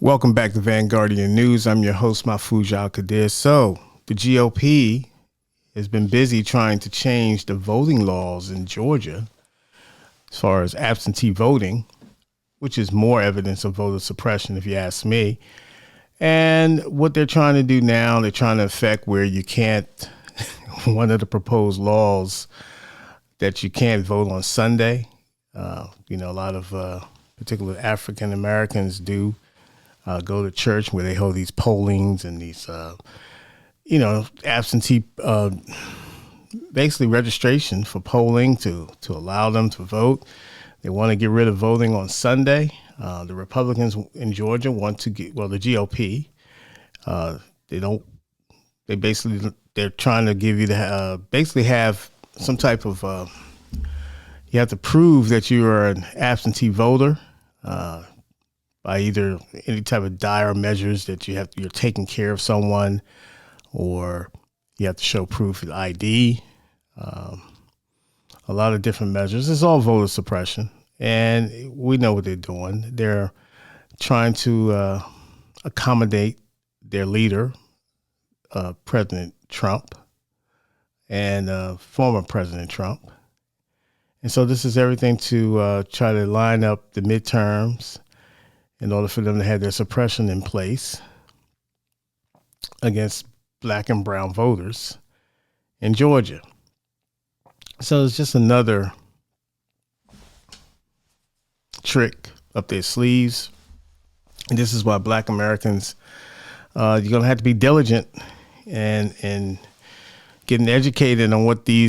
Welcome back to Vanguardian News. I'm your host, Mahfouz Al-Qadir. So, the GOP has been busy trying to change the voting laws in Georgia as far as absentee voting, which is more evidence of voter suppression, if you ask me. And what they're trying to do now, they're trying to affect where you can't, one of the proposed laws that you can't vote on Sunday. A lot of particular African Americans do go to church where they hold these pollings and these, absentee, basically registration for polling to allow them to vote. They want to get rid of voting on Sunday. The Republicans in Georgia want to the GOP, they're trying to give you basically have some type of, you have to prove that you are an absentee voter, by either any type of dire measures that you're taking care of someone, or you have to show proof of ID. A lot of different measures. It's all voter suppression, and we know what they're doing. They're trying to accommodate their leader, President Trump, and former President Trump. And so this is everything to try to line up the midterms in order for them to have their suppression in place against black and brown voters in Georgia. So it's just another trick up their sleeves. And this is why black Americans, you're going to have to be diligent and getting educated on what the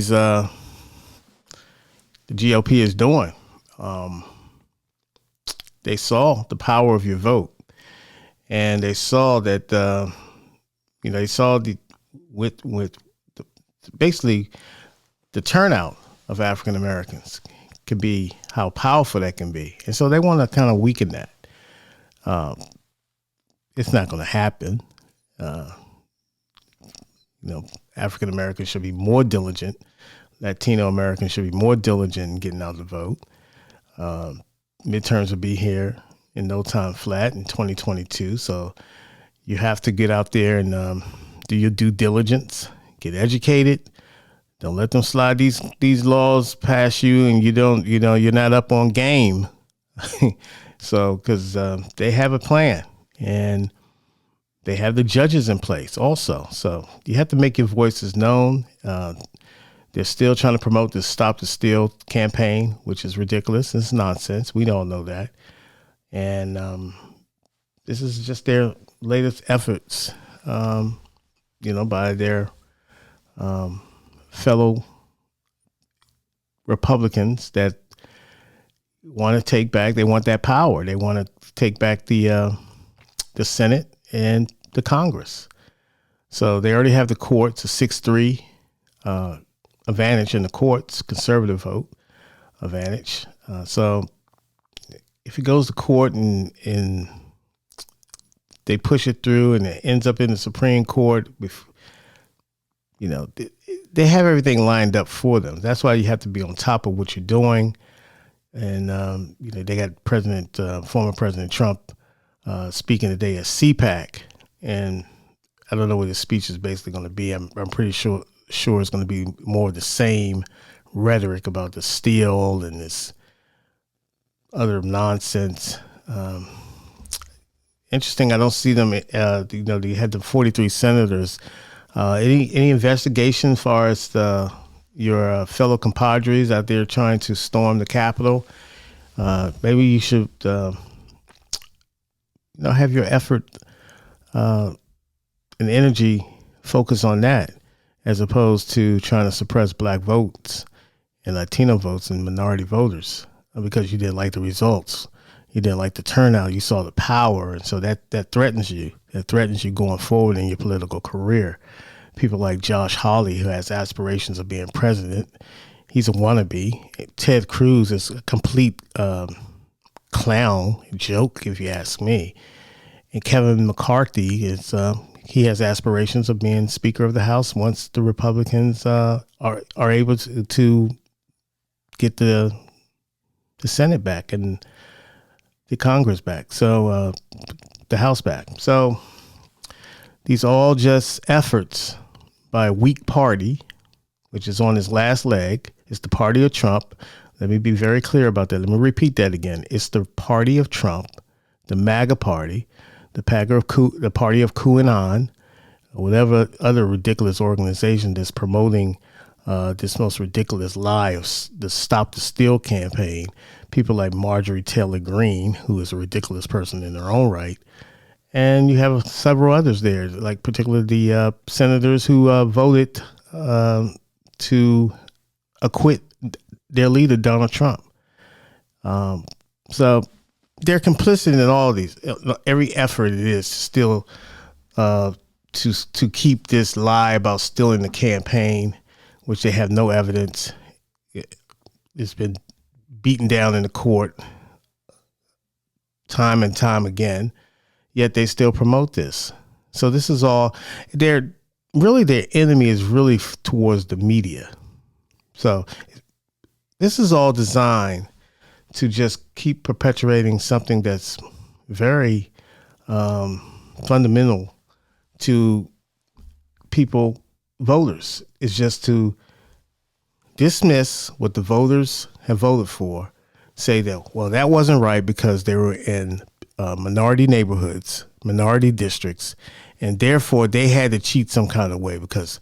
GOP is doing. They saw the power of your vote, and they saw that basically the turnout of African Americans can be how powerful that can be, and so they want to kind of weaken that. It's not going to happen. African Americans should be more diligent. Latino Americans should be more diligent in getting out the vote. Midterms will be here in no time flat in 2022. So you have to get out there and do your due diligence, get educated. Don't let them slide these laws past you, and you're not up on game. So, because they have a plan, and they have the judges in place also. So you have to make your voices known. They're still trying to promote this Stop the Steal campaign, which is ridiculous. It's nonsense. We all know that. And this is just their latest efforts, by their fellow Republicans that want to take back. They want that power. They want to take back the Senate and the Congress. So they already have the courts, a 6-3 advantage in the courts, conservative vote advantage. So if it goes to court and they push it through and it ends up in the Supreme Court, they have everything lined up for them. That's why you have to be on top of what you're doing. And, they got former President Trump speaking today at CPAC. And I don't know what his speech is basically going to be. I'm pretty sure it's going to be more of the same rhetoric about the steal and this other nonsense. Interesting. I don't see them. They had the 43 senators. Any investigation as far as your fellow compadres out there trying to storm the Capitol? Maybe you should, have your effort and energy focus on that, as opposed to trying to suppress black votes and Latino votes and minority voters because you didn't like the results. You didn't like the turnout. You saw the power. And so that threatens you. That threatens you going forward in your political career. People like Josh Hawley, who has aspirations of being president, he's a wannabe. Ted Cruz is a complete clown joke, if you ask me. And Kevin McCarthy he has aspirations of being Speaker of the House once the Republicans are able to get the Senate back and the Congress back. So the House back. So these are all just efforts by a weak party, which is on its last leg. It's the party of Trump. Let me be very clear about that. Let me repeat that again. It's the party of Trump, the MAGA party, the party of QAnon, or whatever other ridiculous organization that's promoting this most ridiculous lie of the Stop the Steal campaign. People like Marjorie Taylor Greene, who is a ridiculous person in their own right. And you have several others there, like particularly the senators who voted to acquit their leader, Donald Trump. So they're complicit in all of these. Every effort it is still to keep this lie about stealing the campaign, which they have no evidence. It's been beaten down in the court time and time again, yet they still promote this. So this is all, their enemy is really towards the media. So this is all designed to just keep perpetuating something that's very fundamental to people, voters. It's just to dismiss what the voters have voted for, say that, well, that wasn't right because they were in minority neighborhoods, minority districts, and therefore they had to cheat some kind of way because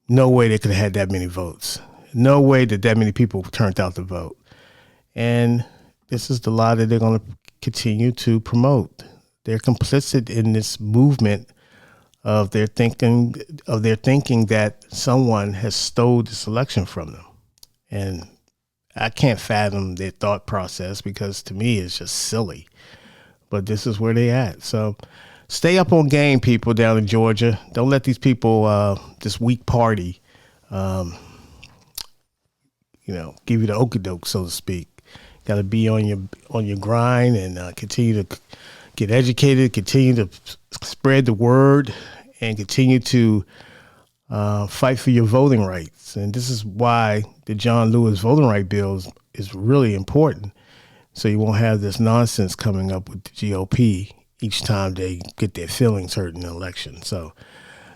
no way they could have had that many votes. No way that many people turned out to vote. And this is the lie that they're going to continue to promote. They're complicit in this movement of their thinking that someone has stole this election from them. And I can't fathom their thought process because to me it's just silly. But this is where they at. So stay up on game, people down in Georgia. Don't let these people, this weak party, give you the okey-doke, so to speak. Got to be on your grind and continue to get educated, continue to spread the word, and continue to fight for your voting rights. And this is why the John Lewis voting right bill is really important. So you won't have this nonsense coming up with the GOP each time they get their feelings hurt in the election. So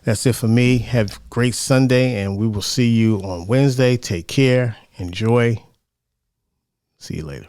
that's it for me. Have a great Sunday, and we will see you on Wednesday. Take care. Enjoy. See you later.